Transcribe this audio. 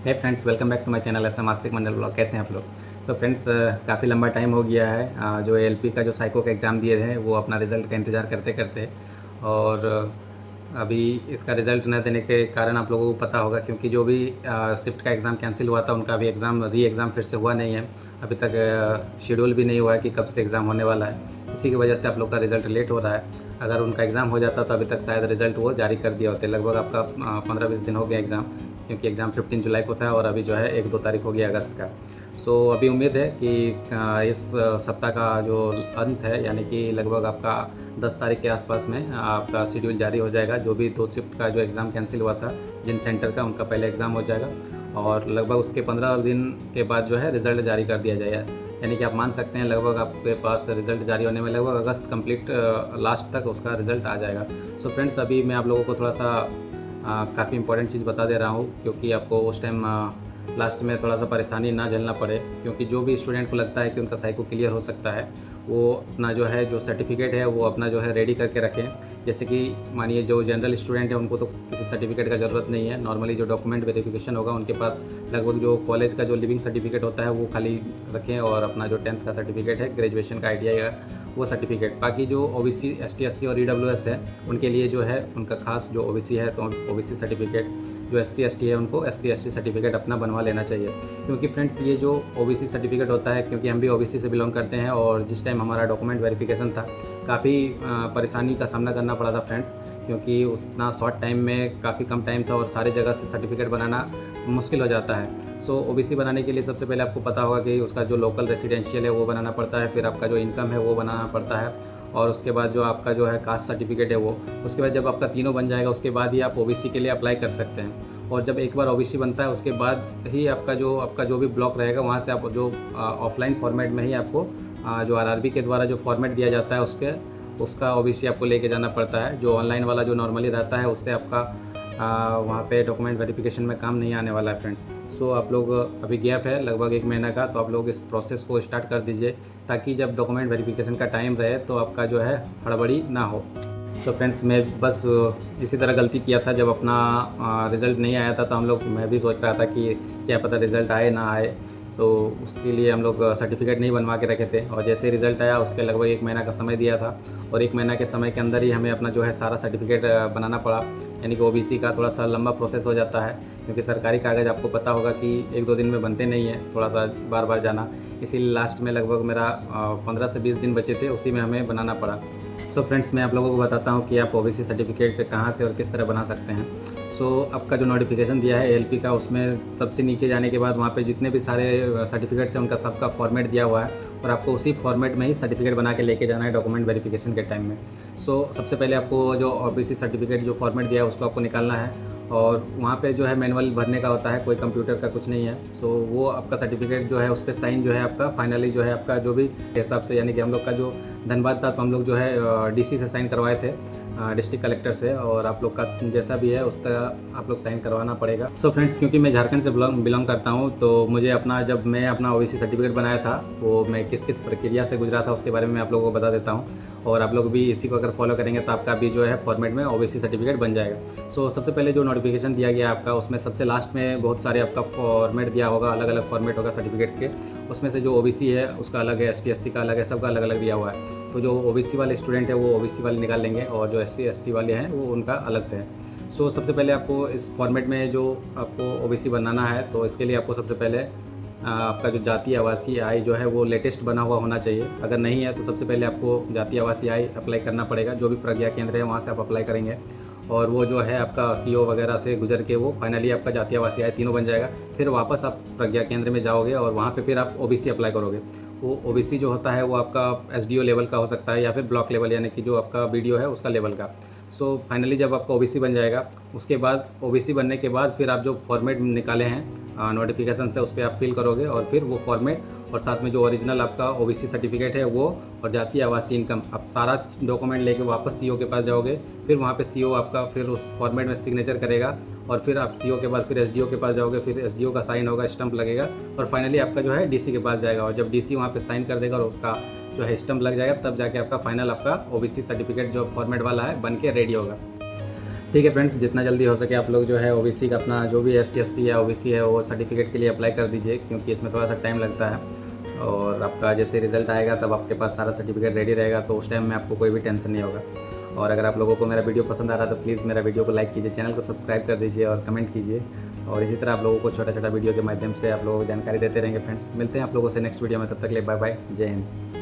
Hey friends, welcome back to my channel S M Astik Mandal blog. कैसे हैं आप लोग? तो फ्रेंड्स, काफ़ी लंबा टाइम हो गया है जो एलपी का जो साइको का एग्ज़ाम दिए थे वो अपना रिज़ल्ट का इंतज़ार करते करते। और अभी इसका रिज़ल्ट न देने के कारण आप लोगों को पता होगा, क्योंकि जो भी शिफ्ट का एग्ज़ाम कैंसिल हुआ था उनका अभी एग्ज़ाम फिर से हुआ नहीं है। अभी तक शेड्यूल भी नहीं हुआ है कि कब से एग्ज़ाम होने वाला है। इसी की वजह से आप लोग का रिज़ल्ट लेट हो रहा है। अगर उनका एग्ज़ाम हो जाता तो अभी तक शायद रिज़ल्ट वो जारी कर दिया होते। लगभग आपका 15-20 दिन हो गया एग्ज़ाम, क्योंकि एग्ज़ाम 15 जुलाई को था और अभी जो है 1-2 तारीख हो गया अगस्त का। सो अभी उम्मीद है कि इस सप्ताह का जो अंत है, यानी कि लगभग आपका 10 तारीख के आसपास में आपका शेड्यूल जारी हो जाएगा। जो भी 2 शिफ्ट का जो एग्ज़ाम कैंसिल हुआ था जिन सेंटर का, उनका पहले एग्ज़ाम हो जाएगा और लगभग उसके 15 दिन के बाद जो है रिज़ल्ट जारी कर दिया जाएगा। यानी कि आप मान सकते हैं लगभग आपके पास रिज़ल्ट जारी होने में लगभग अगस्त कंप्लीट लास्ट तक उसका रिज़ल्ट आ जाएगा। सो फ्रेंड्स, अभी मैं आप लोगों को थोड़ा सा काफ़ी इंपॉर्टेंट चीज़ बता दे रहा हूँ, क्योंकि आपको उस टाइम लास्ट में थोड़ा सा परेशानी ना झेलना पड़े। क्योंकि जो भी स्टूडेंट को लगता है कि उनका साइको क्लियर हो सकता है, वो अपना जो है जो सर्टिफिकेट है वो अपना जो है रेडी करके रखें। जैसे कि मानिए जो जनरल स्टूडेंट है उनको तो किसी सर्टिफिकेट का ज़रूरत नहीं है। नॉर्मली जो डॉक्यूमेंट वेरिफिकेशन होगा उनके पास लगभग जो कॉलेज का जो लिविंग सर्टिफिकेट होता है वो खाली रखें, और अपना जो 10th का सर्टिफिकेट है, ग्रेजुएशन का आईटीआई है, वो सर्टिफिकेट। बाकी जो ओबीसी, एसटी, एससी और ईडब्ल्यूएस है उनके लिए जो है उनका खास जो ओबीसी है तो ओबीसी सर्टिफिकेट, जो एससी एसटी है उनको एससी एसटी सर्टिफिकेट अपना बनवा लेना चाहिए। क्योंकि फ्रेंड्स, ये जो ओबीसी सर्टिफिकेट होता है, क्योंकि हम भी ओबीसी से बिलोंग करते हैं और जिस टाइम हमारा डॉक्यूमेंट वेरिफिकेशन था काफ़ी परेशानी का सामना करना पड़ा था फ्रेंड्स, क्योंकि उतना शॉर्ट टाइम में काफ़ी कम टाइम था और सारी जगह से सर्टिफिकेट बनाना मुश्किल हो जाता है। सो ओबीसी बनाने के लिए सबसे पहले आपको पता होगा कि उसका जो लोकल रेसिडेंशियल है वो बनाना पड़ता है, फिर आपका जो इनकम है वो बनाना पड़ता है, और उसके बाद जो आपका जो है कास्ट सर्टिफिकेट है वो। उसके बाद जब आपका तीनों बन जाएगा उसके बाद ही आप ओबीसी के लिए अप्लाई कर सकते हैं। और जब एक बार ओबीसी बनता है उसके बाद ही आपका जो भी ब्लॉक रहेगा वहाँ से आप जो ऑफलाइन फॉर्मेट में ही आपको जो आरआरबी के द्वारा जो फॉर्मेट दिया जाता है उसका ओबीसी आपको लेके जाना पड़ता है। जो ऑनलाइन वाला जो नॉर्मली रहता है उससे आपका वहाँ पे डॉक्यूमेंट वेरिफिकेशन में काम नहीं आने वाला है फ्रेंड्स। सो आप लोग, अभी गैप है लगभग 1 महीना का, तो आप लोग इस प्रोसेस को स्टार्ट कर दीजिए ताकि जब डॉक्यूमेंट वेरिफिकेशन का टाइम रहे तो आपका जो है हड़बड़ी ना हो। सो फ्रेंड्स, मैं बस इसी तरह गलती किया था। जब अपना रिज़ल्ट नहीं आया था तो मैं भी सोच रहा था कि क्या पता रिज़ल्ट आए ना आए, तो उसके लिए हम लोग सर्टिफिकेट नहीं बनवा के रखे थे। और जैसे रिज़ल्ट आया उसके लगभग 1 महीना का समय दिया था, और 1 महीना के समय के अंदर ही हमें अपना जो है सारा सर्टिफिकेट बनाना पड़ा। यानी कि ओबीसी का थोड़ा सा लंबा प्रोसेस हो जाता है, क्योंकि सरकारी कागज़ आपको पता होगा कि 1-2 दिन में बनते नहीं हैं, थोड़ा सा बार बार जाना। इसीलिए लास्ट में लगभग मेरा 15 से 20 दिन बचे थे, उसी में हमें बनाना पड़ा। सो फ्रेंड्स, मैं आप लोगों को बताता हूँ कि आप ओबीसी सर्टिफिकेट कहाँ से और किस तरह बना सकते हैं। सो आपका जो नोटिफिकेशन दिया है एलपी का, उसमें सबसे नीचे जाने के बाद वहाँ पे जितने भी सारे सर्टिफिकेट्स हैं उनका सबका फॉर्मेट दिया हुआ है, और आपको उसी फॉर्मेट में ही सर्टिफिकेट बना के लेके जाना है डॉक्यूमेंट वेरिफिकेशन के टाइम में। सो सबसे पहले आपको जो ओबीसी सर्टिफिकेट जो फॉर्मेट दिया है उसको आपको निकालना है, और वहाँ पे जो है मैनुअल भरने का होता है, कोई कंप्यूटर का कुछ नहीं है। सो वो आपका सर्टिफिकेट जो है उस पर साइन जो है आपका फाइनली जो है आपका जो भी हिसाब से, यानी कि हम लोग का जो धनबाद था तो हम लोग जो है डीसी से साइन करवाए थे, डिस्ट्रिक्ट कलेक्टर से, और आप लोग का जैसा भी है उस तरह आप लोग साइन करवाना पड़ेगा। सो फ्रेंड्स, क्योंकि मैं झारखंड से बिलोंग करता हूँ तो मुझे जब मैं अपना ओबीसी सर्टिफिकेट बनाया था वो मैं किस किस प्रक्रिया से गुजरा था उसके बारे में आप लोगों को बता देता हूँ, और आप लोग भी इसी को अगर फॉलो करेंगे तो आपका भी जो है फॉर्मेट में ओबीसी सर्टिफिकेट बन जाएगा। सो सबसे पहले जो नोटिफिकेशन दिया गया आपका, उसमें सबसे लास्ट में बहुत सारे आपका फॉर्मेट दिया होगा, अलग अलग फॉर्मेट होगा सर्टिफिकेट्स के। उसमें से जो ओबीसी है उसका अलग है, एसटी एससी का अलग है, सबका अलग अलग दिया हुआ है। तो जो ओबीसी वाले स्टूडेंट है वो ओबीसी वाले निकाल लेंगे, और जो एससी एसटी वाले हैं वो उनका अलग से है। सो सबसे पहले आपको इस फॉर्मेट में जो आपको ओबीसी बनाना है, तो इसके लिए आपको सबसे पहले आपका जो जातीय आवासीय आय जो है वो लेटेस्ट बना हुआ होना चाहिए। अगर नहीं है तो सबसे पहले आपको जातीय आवासीय आय अप्लाई करना पड़ेगा। जो भी प्रज्ञा केंद्र है वहाँ से आप अप्लाई करेंगे, और वो जो है आपका सीओ वगैरह से गुजर के वो फाइनली आपका जातीय आवासीय आय तीनों बन जाएगा। फिर वापस आप प्रज्ञा केंद्र में जाओगे और वहाँ पे फिर आप ओबीसी अप्लाई करोगे। वो ओबीसी जो होता है वो आपका एसडीओ लेवल का हो सकता है या फिर ब्लॉक लेवल, यानी कि जो आपका बीडीओ है उसका लेवल का। सो फाइनली जब आपका ओबीसी बन जाएगा उसके बाद ओबीसी बनने के बाद फिर आप जो फॉर्मेट निकाले हैं नोटिफिकेशन से उस पर आप फिल करोगे, और फिर वो फॉर्मेट और साथ में जो ओरिजिनल आपका ओबीसी सर्टिफिकेट है वो और जातीय आवासीय इनकम, आप सारा डॉक्यूमेंट लेके वापस सीओ के पास जाओगे। फिर वहाँ पे सीओ आपका फिर उस फॉर्मेट में सिग्नेचर करेगा, और फिर आप सीओ के बाद फिर एसडीओ के पास जाओगे, फिर एसडीओ का साइन होगा, स्टंप लगेगा, और फाइनली आपका जो है डीसी के पास जाएगा। और जब डीसी वहाँ पे साइन कर देगा और उसका जो है स्टंप लग जाएगा, तब जाके आपका फाइनल आपका ओबीसी सर्टिफिकेट जो फॉर्मेट वाला है बन के रेडी होगा। ठीक है फ्रेंड्स, जितना जल्दी हो सके आप लोग जो है ओबीसी का अपना जो भी एसटी एससी या ओबीसी है वो सर्टिफिकेट के लिए अप्लाई कर दीजिए, क्योंकि इसमें थोड़ा सा टाइम लगता है। और आपका जैसे रिज़ल्ट आएगा तब आपके पास सारा सर्टिफिकेट रेडी रहेगा, तो उस टाइम में आपको कोई भी टेंशन नहीं होगा। और अगर आप लोगों को मेरा वीडियो पसंद आ रहा है तो प्लीज़ मेरा वीडियो को लाइक कीजिए, चैनल को सब्सक्राइब कर दीजिए और कमेंट कीजिए। और इसी तरह आप लोगों को छोटा छोटा वीडियो के माध्यम से आप लोगों को जानकारी देते रहेंगे फ्रेंड्स। मिलते हैं आप लोगों से नेक्स्ट वीडियो में, तब तक के लिए बाय बाय, जय हिंद।